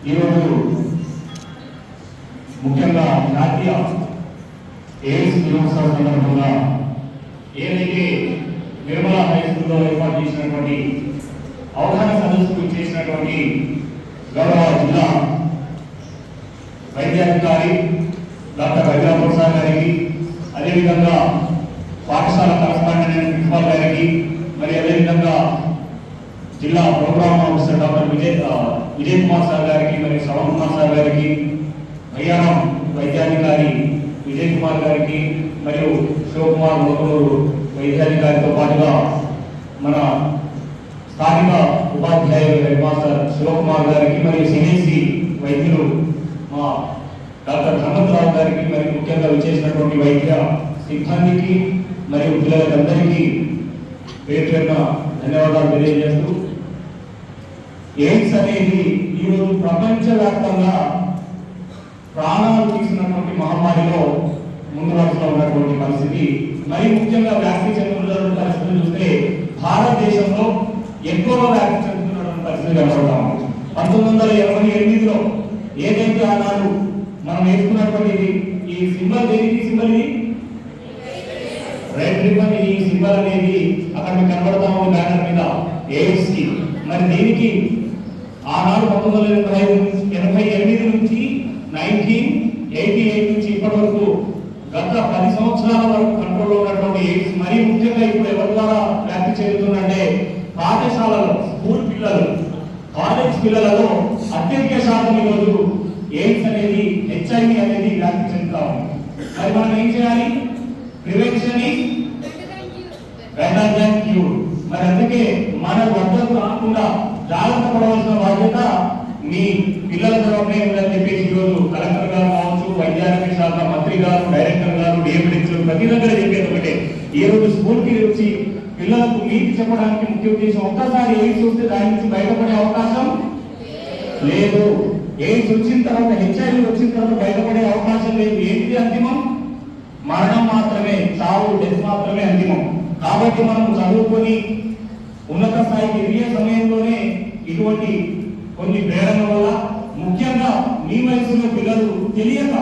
ఈరోజు ముఖ్యంగా జాతీయ ఎయిడ్స్ దినోత్సవ సందర్భంగా ఏదైతే నిర్మల హై స్కూల్లో ఏర్పాటు చేసినటువంటి అవగాహన సదస్సుకు చేసినటువంటి గౌరవ జిల్లా వైద్యాధికారి డాక్టర్ రవిరామ్ సార్ గారికి, అదేవిధంగా పాఠశాల కరస్పాండెంట్ ప్రిన్సిపాల్ గారికి, మరి అదేవిధంగా జిల్లా program officer doctor Vijay Kumar sir గారికి, మరి శ్రవణ్ కుమార్ సార్ గారికి, అయ్యారం వైద్యాధికారి విజయ్ కుమార్ గారికి, మరియు శివకుమార్ లోకలూరు వైద్యాధికారితో పాటుగా మన స్థానిక ఉపాధ్యాయులు హెడ్ మాస్టర్ శివకుమార్ గారికి, మరియు సిఎస్సి వైద్యులు మా డాక్టర్ హనుమంతరావు గారికి, మరి ముఖ్యంగా విచ్చేసినటువంటి వైద్య సిబ్బందికి మరియు పిల్లలందరికీ పేరు పేరున ధన్యవాదాలు తెలియజేస్తూ, ఎయిడ్స్ అనేది ఈరోజు ప్రపంచవ్యాప్తంగా ప్రాణాలు తీసినటువంటి మహమ్మారిలో ముందు వరుసలో ఉన్నటువంటి పరిస్థితి. మరి ముఖ్యంగా వ్యాప్తి చెందుతున్న పరిస్థితులు చూస్తే భారతదేశంలో ఎక్కువగా వ్యాప్తి చెందుతున్నటువంటి పరిస్థితి కనబడతాం. 1988లో ఏదైతే ఆనాడు మనం వేసుకున్నటువంటి ఈ సింబల్, దేనికి సింబల్, ఇది రెడ్ రిబన్. ఈ సింబల్ అనేది అక్కడ మీకు కనబడతా ఉంది బ్యానర్ మీద, ఎయిడ్స్ కి. మరి దీనికి ఆనాడు 1988 నుంచి 1988 నుంచి ఇప్పటి వరకు గత 10 సంవత్సరాల వరకు కంట్రోల్లో ఉన్నటువంటి ఎయిడ్స్ మరి ముఖ్యంగా ఇప్పుడు ఎవరి ద్వారా వ్యాప్తి చెందుతుందంటే పాఠశాలలో, స్కూల్ పిల్లలు, కాలేజ్ పిల్లలలో అత్యధిక శాతం ఈరోజు ఎయిడ్స్ అనేది, హెచ్ఐవి అనేది వ్యాప్తి చెందుతా ఉంది. మరి మనం ఏం చేయాలి? Prevention is better than cure. మరి అందుకే మన వద్దకు రాకుండా జాగ్రత్త పడవలసిన బాధ్యత మీ పిల్లల తరఫునే ఉందని చెప్పేసి ఈరోజు కలెక్టర్ గారు కావచ్చు, వైద్యారోగ్య శాఖ మంత్రి గారు, డైరెక్టర్ గారు, డిఎండిక్స్ ప్రతి దగ్గర చెప్పేది ఒకటే, ఈ రోజు స్కూల్కి వచ్చి పిల్లలకు మీకు చెప్పడానికి ముఖ్య ఉద్దేశం, ఒక్కసారి ఎయిడ్స్ వస్తే దాని నుంచి బయటపడే అవకాశం లేదు. ఎయిడ్స్ వచ్చిన తర్వాత, హెచ్ఐవి వచ్చిన తర్వాత బయటపడే అవకాశం లేదు. ఏంటి అంతిమం? మరణం మాత్రమే, చావు, డెత్ మాత్రమే అంతిమం. కాబట్టి మనం చదువుకొని ఉన్నత స్థాయికి ఎదిగే సమయంలోనే ఇటువంటి కొన్ని ప్రేరణ వల్ల, ముఖ్యంగా మీ వయసులో పిల్లలు తెలియక,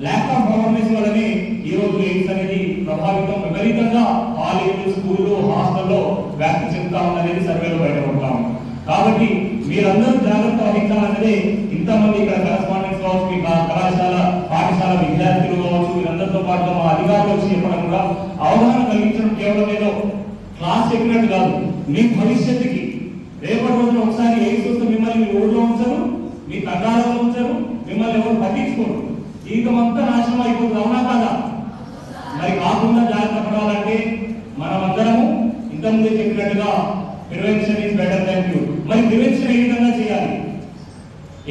ల్యాక్ ఆఫ్ అవేర్నెస్ వల్లనే ఈరోజు ఎయిడ్స్ అనేది ప్రభావితం విపరీతంగా కాలేజీలు, స్కూళ్ళు, హాస్టల్లో వ్యాప్తి చెందుతా ఉన్నది సర్వేలో బయటపడతాం. కాబట్టి మీరందరూ జాగ్రత్త వహించాలన్నదే ఇంతమంది ఇక్కడ కరస్పాండెంట్స్ కావచ్చు, మీ కళాశాల పాఠశాల విద్యార్థులు కావచ్చు, వీరందరితో పాటు మా అధికారులు వచ్చి చెప్పడం కూడా అవగాహన కలిగించడం కేవలం ఏదో క్లాస్ చెప్పినట్టు కాదు. మీ భవిష్యత్తుకి రేపటి రోజున ఒకసారి ఎయిడ్స్ వస్తే మిమ్మల్ని మీ ఊళ్ళో ఉంచరు, మీ తండాలలో ఉంచరు, మిమ్మల్ని ఎవరు పట్టించుకోరు, జీవితం అంతా నాశనం అయిపోతుంది. అవునా కాదా? మరి కాకుండా జాగ్రత్త పడాలంటే మనమందరము ఇంతకుముందే చెప్పినట్టుగా prevention is better than cure. మరి ప్రివెన్షన్ ఏ విధంగా చేయాలి?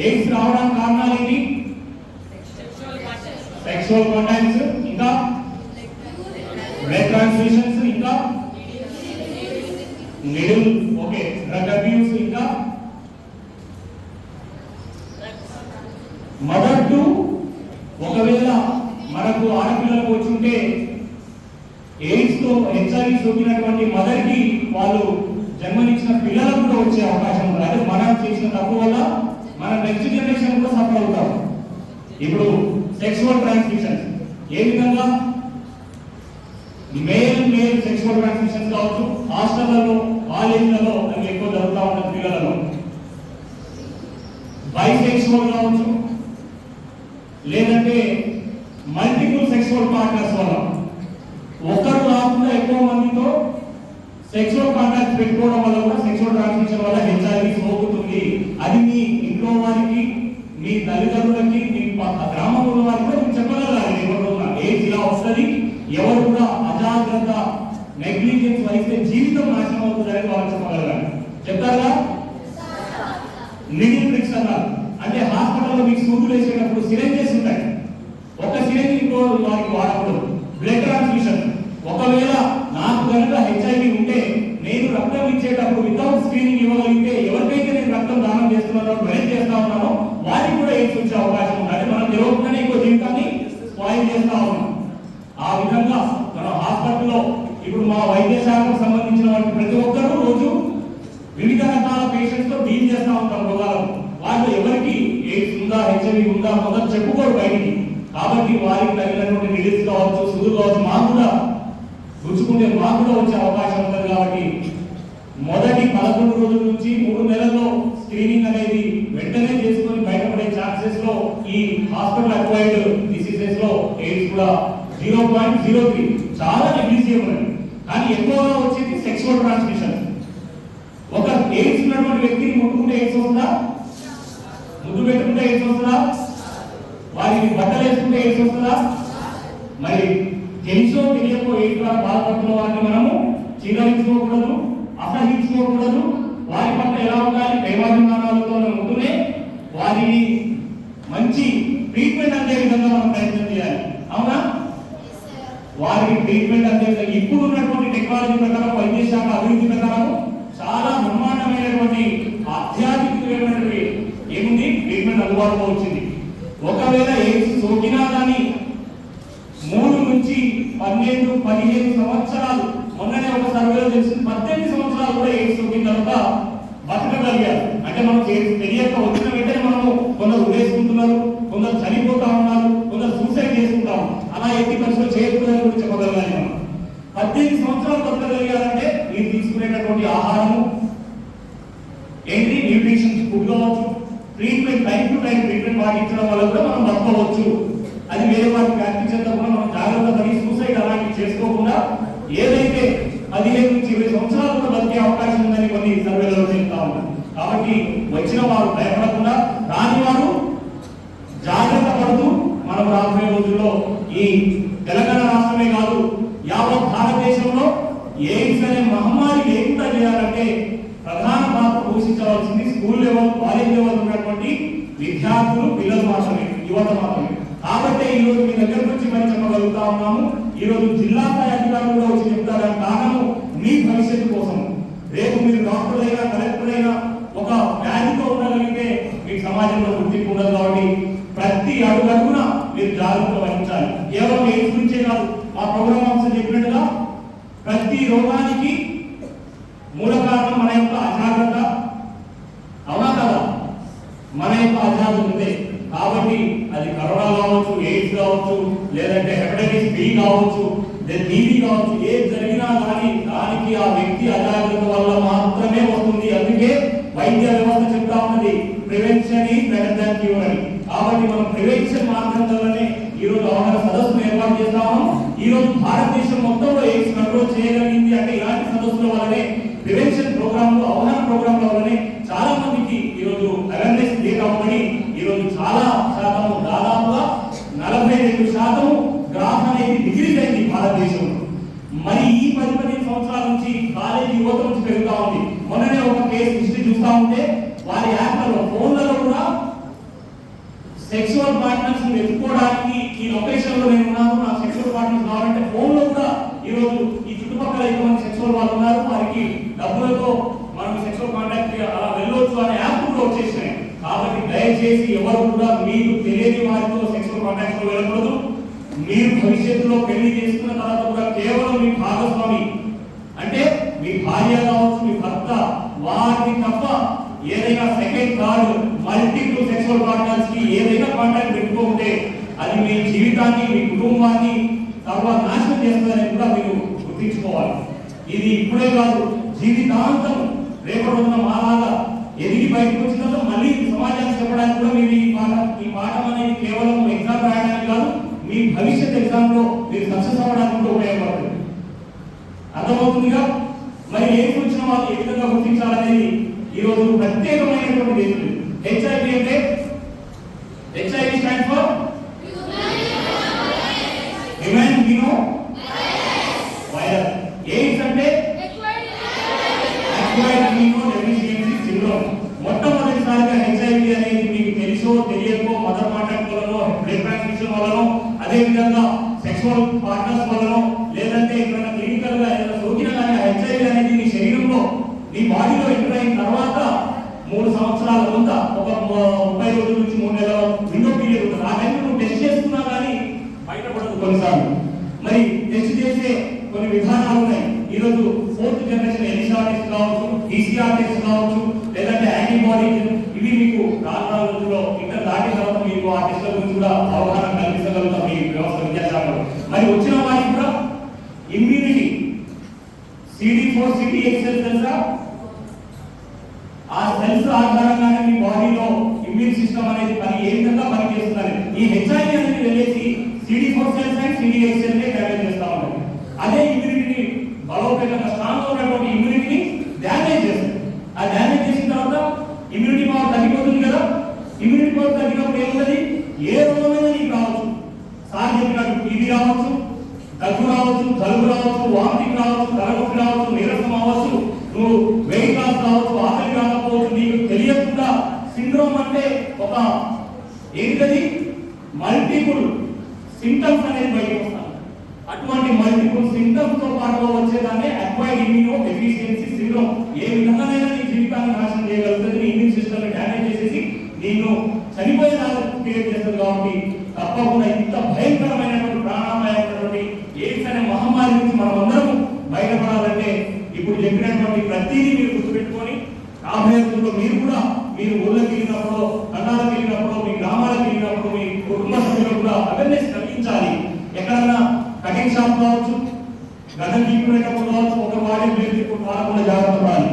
ఎయిడ్స్ రావడానికి కారణాలు ఏంటి? సెక్షువల్ కాంటాక్ట్స్, ఇంకా బ్లడ్ ట్రాన్స్ఫ్యూషన్స్, ఇంకా నీడిల్, ఓకే, డ్రగ్ అబ్యూస్, ఇంకా మదర్ టు, ఒకవేళ మనకు ఆడపిల్లలకు వచ్చుంటే ఎయిడ్స్ తో హెచ్ఐవి సోకినటువంటి మదర్ కి వాళ్ళు జన్మనిచ్చిన పిల్లలకు కూడా వచ్చే అవకాశం ఉంది. అదే మనం చేసిన తప్పు వల్ల మన నెక్స్ట్ జనరేషన్ కూడా సఫర్ అవుతాం. ఇప్పుడు సెక్షువల్ ట్రాన్స్మిషన్స్ ఏ విధంగా? మేల్ సెక్షువల్ ట్రాన్స్మిషన్స్ కావచ్చు, హాస్టళ్లలో, కాలేజీలలో అవి ఎక్కువ జరుగుతూ ఉంటుంది పిల్లలలో. బైసెక్షువల్ కావచ్చు, లేదంటే మల్టిపుల్ సెక్షువల్ పార్ట్నర్స్ వల్ల, ఒకరు కాకుండా ఎక్కువ మందితో సెక్షువల్ కాంటాక్ట్ పెట్టుకోవడం వల్ల కూడా సెక్షువల్ ట్రాన్స్మిషన్ వల్ల హెచ్ఐవి సోకుతుంది. అది మీ ఇంట్లో వారికి, మీ తల్లిదండ్రులకి, మీ గ్రామంలో వారికి కూడా మీరు చెప్పగలగాలి. ఎవరు ఎయిడ్స్ ఇలా వస్తుంది, ఎవరు కూడా అజాగ్రత్త, నెగ్లిజెన్స్ వహిస్తే జీవితం నాశనం అవుతుందని వాళ్ళు చెప్పగలగాలి. చెప్తారా? నీడిల్ ప్రిక్స్ అన్నారు అంటే హాస్పిటల్లో మీకు సూదులు వేసేటప్పుడు సిరెంజెస్ ఉంటాయి, ఒక సిరెంజ్ ఇంకో వారికి వాడకూడదు. బ్లడ్ ట్రాన్స్ఫ్యూషన్, ఒకవేళ నాకు కనుక హెచ్ఐవి ఉంటే నేను రక్తం ఇచ్చేటప్పుడు వితౌట్ స్క్రీనింగ్ ఇవ్వగలిగితే, ఎవరికైతే నేను రక్తం దానం చేస్తున్నానో, డొనేట్ చేస్తా ఉన్నానో వారికి కూడా ఎయిడ్స్ వచ్చే అవకాశం ఉంది. అంటే మనం తెలియకుండానే ఇంకో జీవితాన్ని స్పాయిల్ చేస్తా ఉన్నాం. ఆ విధంగా మన హాస్పిటల్లో ఇప్పుడు మా వైద్య శాఖకు సంబంధించిన ప్రతి ఒక్కరూ రోజు వివిధ రకాల పేషెంట్స్ తో డీల్ చేస్తా ఉంటాం. రోగాలు వాళ్ళు ఎవరికి ఎయిడ్స్ ఉందా, హెచ్ఐవి ఉందా మొదలు చెప్పుకోరు బయటికి. కాబట్టి వారికి తగినటువంటి నిడిల్స్ కావచ్చు, సూదులు కావచ్చు, మాకు కూడా రుచుకుంటే మాకు కూడా వచ్చే అవకాశం ఉంటుంది. కాబట్టి మొదటి 11 రోజుల నుంచి 3 నెలల్లో స్క్రీనింగ్ అనేది వెంటనే చేసుకొని బయటపడే ఛాన్సెస్ లో ఈ హాస్పిటల్ అక్వైర్డ్ డిసీజెస్ లో ఎయిడ్స్ కూడా 0.03 చాలా నెగ్లిజిబుల్. కానీ ఎక్కువగా వచ్చేది సెక్షువల్ ట్రాన్స్మిషన్. ఒక ఎయిడ్స్ ఉన్నటువంటి వ్యక్తిని ముట్టుకుంటే ఎయిడ్స్ వస్తుందా? ముద్దు పెట్టుకుంటే ఎయిడ్స్ వస్తుందా? వారికి బట్టలు వేసుకుంటే ఎయిడ్స్ వస్తుందా? మరి తెలుసో తెలియకో ఎయిడ్స్ ద్వారా బాధపడుతున్న వారిని మనము చిన్నరించుకోకూడదు, అసహించుకోకూడదు. వారి పట్ల ఎలా ఉండాలి? ప్రేమాభిమానాలతో ఉంటూనే వారిని మంచి ట్రీట్మెంట్ అందే విధంగా మనం ప్రయత్నం చేయాలి. అవునా? వారికి ట్రీట్మెంట్ అందే విధంగా ఇప్పుడు ఉన్నటువంటి టెక్నాలజీ ప్రకారం, వైద్య శాఖ అభివృద్ధి ప్రకారం చాలా బ్రహ్మాండమైనటువంటి ఆధ్యాత్మికమైనటువంటి ఏముంది ట్రీట్మెంట్ అందుబాటులో వచ్చింది. ఒకవేళ ఎయిడ్స్ సోకినా కానీ 3 నుంచి 12, 15 సంవత్సరాలు, మొన్ననే ఒక సర్వేలో తెలిసింది 18 సంవత్సరాలు కూడా ఎయిడ్స్ సోకిన తర్వాత బతకగలిగారు. అంటే మనం తెలియక వచ్చిన వెంటనే మనము కొందరు ఉరేసుకుంటున్నారు, కొందరు చనిపోతా ఉన్నారు, కొందరు సూసైడ్ చేసుకుంటాము. అలా ఎట్టి పరిస్థితులు చేయకూడదని కూడా చెప్పగలగాలి. మనం 18 సంవత్సరాలు బతకగలిగారంటే మీరు తీసుకునేటటువంటి ఆహారము ఏంటి, న్యూట్రిషన్ ఫుడ్ కావచ్చు, treatment time to time treatment పాటించడం వల్ల కూడా మనం బతకవచ్చు. అది వేరే వాటికి వ్యాప్తి చెందకుండా మనం జాగ్రత్త పడి సూసైడ్ అలాంటివి చేసుకోకుండా ఏదైతే 15 నుంచి 20 సంవత్సరాలు కూడా బతికే అవకాశం ఉందని కొన్ని సర్వేలలో చెప్తా ఉన్నారు. కాబట్టి వచ్చిన వారు భయపడకుండా రాని వారు జాగ్రత్త పడుతూ మనం రాబోయే రోజుల్లో ఈ తెలంగాణ రాష్ట్రమే కాదు యావత్ భారతదేశంలో ఎయిడ్స్ అనే మహమ్మారి లేకుండా చేయాలంటే ప్రధాన పాత్ర పోషించవలసింది స్కూల్ లెవెల్, కాలేజ్ లెవెల్ ఉన్నటువంటి విద్యార్థులు, పిల్లలు మాత్రమే, యువత మాత్రమే. కాబట్టి ఈ రోజు మీ దగ్గర నుంచి మరి చెప్పగలుగుతా ఉన్నాము. ఈ రోజు జిల్లా స్థాయి అధికారులు కూడా వచ్చి చెప్తారని కారణము మీ భవిష్యత్తు కోసం. రేపు మీరు డాక్టర్ అయినా, కలెక్టర్ అయినా ఒక వ్యాధితో ఉండగలిగితే మీకు సమాజంలో గుర్తింపు ఉండదు. కాబట్టి ప్రతి అడుగున మీరు జాగ్రత్త వహించాలి. కేవలం ఎయిడ్స్ గురించే కాదు, మా ప్రోగ్రామ్ ఆఫీసర్ చెప్పినట్టుగా ప్రతి రోగానికి మూల కారణం మన యొక్క అజాగ్రత్త. అవునా కదా? మన యొక్క అజాగ్రత్తే. కాబట్టి అది కరోనా కావచ్చు, ఎయిడ్స్ కావచ్చు, లేదంటే హెపటైటిస్ బి కావచ్చు, టీబీ కావచ్చు, ఏది జరిగినా కానీ దానికి ఆ వ్యక్తి అజాగ్రత్త వల్ల మాత్రమే వస్తుంది. అందుకే వైద్య వ్యవస్థ చెప్తా ఉన్నది prevention is better than cure అని. కాబట్టి మనం ప్రివెన్షన్ మార్గంలోనే ఈ రోజు అవగాహన సదస్సును ఏర్పాటు చేస్తాము. ఈ రోజు భారతదేశం మొత్తంలో ఎయిడ్స్ కంట్రోల్ చేయగలిగింది అంటే ఇలాంటి సదస్సుల వల్లనే, ప్రివెన్షన్ ప్రోగ్రాంలు, అవగాహన ప్రోగ్రాంల వల్లనే చాలా మందికి ఈ రోజు అవేర్నెస్ డేటా ఉందని ఈ రోజు చాలా శాతము, దాదాపుగా 42% గ్రాఫ్ అనేది డిగ్రీస్ అయింది భారతదేశంలో. మరి ఈ 10-15 సంవత్సరాల నుంచి కాలేజీ యువత నుంచి పెరుగుతా ఉంది. మొన్ననే ఒక కేసు హిస్టరీ చూస్తా ఉంటే వారి యాప్లలో, ఫోన్లలో కూడా సెక్షువల్ పార్ట్నర్స్ వెతుక్కోవడానికి ఈ లొకేషన్ లో నేను ఉన్నాను, నాకు సెక్షువల్ పార్ట్నర్స్ కావాలంటే ఫోన్ లో కూడా ఈ రోజు ఈ చుట్టుపక్కల ఎక్కువ మంది సెక్షువల్ వాళ్ళు ఉన్నారు, వారికి డబ్బులతో మనం సెక్షువల్ కాంటాక్ట్ అలా వెళ్ళొచ్చు అనే యాప్ కూడా వచ్చేసినాయి. కాబట్టి దయచేసి ఎవరు కూడా మీకు తెలియని వారితో సెక్షువల్ కాంటాక్ట్ లో వెళ్ళకూడదు. మీరు భవిష్యత్తులో పెళ్లి చేసుకున్న తర్వాత కూడా కేవలం మీ భాగస్వామి అంటే మీ భార్య కావచ్చు, మీ భర్త, వారిని తప్ప ఏదైనా second, third, multiple sexual partners కి ఏదైనా కాంటాక్ట్ పెట్టుకుంటే అది మీ జీవితాన్ని, మీ కుటుంబాన్ని తర్వాత నాశనం చేస్తుందని కూడా మీరు గుర్తించుకోవాలి. ఇది ఇప్పుడే కాదు, జీవితాంతం రేపటి రోజున మాలాగా ఎదిగి బయటకు వచ్చిన తర్వాత మళ్ళీ సమాజానికి చెప్పడానికి కూడా మీరు ఈ పాఠం అనేది కేవలం ఎగ్జామ్ రాయడానికి కాదు, మీ భవిష్యత్ ఎగ్జామ్ లో మీరు సక్సెస్ అవ్వడానికి కూడా ఉపయోగపడుతుంది. అర్థమవుతుందిగా? మరి ఏది వచ్చిన వాళ్ళు ఏ విధంగా గుర్తించాలనేది ఈ రోజు ప్రత్యేకమైనటువంటి దేశం. హెచ్ఐవి అంటే HIV stand for human immuno virus. AIDS అంటే అక్వైర్డ్ ఇమ్యూనో డెఫిషియన్సీ సిండ్రోమ్. మొట్టమొదటిసారిగా హెచ్ఐవి అనేది మీకు తెలుసో తెలియకో మదర్ కాంటాక్ట్ వలనో, బ్లడ్ ట్రాన్స్ఫ్యూషన్ వలనో, అదే విధంగా సెక్షువల్ పార్ట్నర్స్ వలనో, లేదంటే ఇక్కడ క్లినికల్ గా ఏదైనా సోకిన కానీ హెచ్ఐవి అనేది నీ శరీరంలో, నీ బాడీలో ఎంటర్ అయిన తర్వాత 3 సంవత్సరాల కొంత ఒక 30 రోజుల నుంచి 3 నెలల విండో పీరియడ్ ఉంటుంది. ఆ టైంలో నువ్వు టెస్ట్ చేసుకున్నా కానీ బయటపడదు కొన్నిసార్లు. మరి టెస్ట్ చేసే కొన్ని విధానాలు ఉన్నాయి. ఈ రోజు 4th జనరేషన్ ఎలిసా టెస్ట్ కావచ్చు, ఈసీఆర్ టెస్ట్ కావచ్చు, లేదంటే యాంటీబాడీ, ఇవి మీకు టెస్టుల గురించి కూడా అవగాహన కల్పించగలుగుతాం ఈ వ్యవస్థ విద్యాశాఖలో. మరి వచ్చిన వారికి కూడా ఇమ్యూనిటీ CD4 CD8 సెల్స్ తెలుసా? ఆ సెల్స్ ఆధారంగానే మీ బాడీలో ఇమ్యూన్ సిస్టమ్ అనేది ఏ విధంగా పనిచేస్తుందని. ఈ HIV అనేది వెళ్ళేసి CD4 cells and CD8 cells damage చేస్తా ఉంటుంది. అదే ఇమ్యూనిటీని బలోపేతంగా స్ట్రాంగ్ ఉన్నటువంటి ఇమ్యూనిటీని డ్యామేజ్ చేస్తుంది. ఆ డ్యామేజ్ చేసిన తర్వాత ఇమ్యూనిటీ పవర్ తగ్గిపోతుంది కదా. ఇమ్యూనిటీ పవర్ తగ్గినప్పుడు ఏముంటుంది? ఏ రోగమైనా నీకు రావచ్చు. సార్ చెప్పినట్టు టీబీ రావచ్చు, దగ్గు రావచ్చు, జలుబు రావచ్చు, వామిటింగ్ రావచ్చు, తలనొప్పి రావచ్చు, నీరసం అవ్వచ్చు, నువ్వు వెయిట్ లాస్ రావచ్చు, ఆకలి రాకపోవచ్చు. నీకు తెలియకుండా సిండ్రోమ్ అంటే ఒక ఏంటది మల్టిపుల్ సింటమ్స్ అనేది బయటకు వస్తాయి. అటువంటి మల్టిపుల్ సింటమ్స్ తో పాటు వచ్చేదాన్ని అక్వైర్డ్ ఇమ్యూనో డెఫిషియన్సీ సిండ్రోమ్. ఏ విధంగానైనా నీ జీవితాన్ని నాశనం చేయగలుగుతుంది, నీ ఇమ్యూన్ సిస్టమ్ ని డ్యామేజ్ చేసేసి నేను చనిపోయేదాన్ని క్రియేట్ చేస్తుంది. కాబట్టి తప్పకుండా ఇంత భయంకరమైనటువంటి ప్రాణాపాయమైనటువంటి ఎయిడ్స్ అనే మహమ్మారి నుంచి మనం అందరం బయటపడాలంటే ఇప్పుడు చెప్పినటువంటి ప్రతిదీ మీరు గుర్తుపెట్టుకొని రాబోయేలో మీరు కూడా మీరు ఊళ్ళకి వెళ్ళినప్పుడు, తండాలకు వెళ్ళినప్పుడు, మీ గ్రామాలకు వెళ్ళినప్పుడు, మీ కుటుంబ సభ్యులకు కూడా అవేర్నెస్ కలిగించాలి. ఎక్కడన్నా కటింగ్ షాప్ కావచ్చు, గతం తీసుకునేటప్పుడు కావచ్చు, ఒక వాడే పేరు ఇప్పుడు వాడకుండా జాగ్రత్త పడాలి.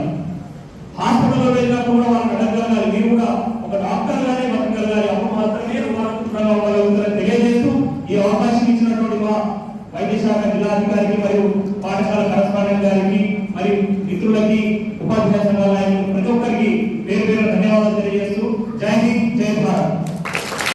హాస్పిటల్లో వెళ్ళినప్పుడు కూడా వాళ్ళకి అడగగలగాలి. మీరు కూడా ఒక డాక్టర్ గానే బతకగలగాలి. అప్పుడు మాత్రమే వారంగా ఉండగలుగుతారని తెలియజేస్తూ ఈ అవకాశం ఇచ్చినటువంటి మా వైద్య శాఖ జిల్లాధికారికి మరియు పాఠశాల కరస్పాండెంట్ గారికి మరియు మిత్రులకి, ఉపాధ్యాయ సంఘాల నాయకులు ప్రతి ఒక్కరికి పేరు పేరు ధన్యవాదాలు తెలియజేస్తూ జై హింద్, జై భారత్.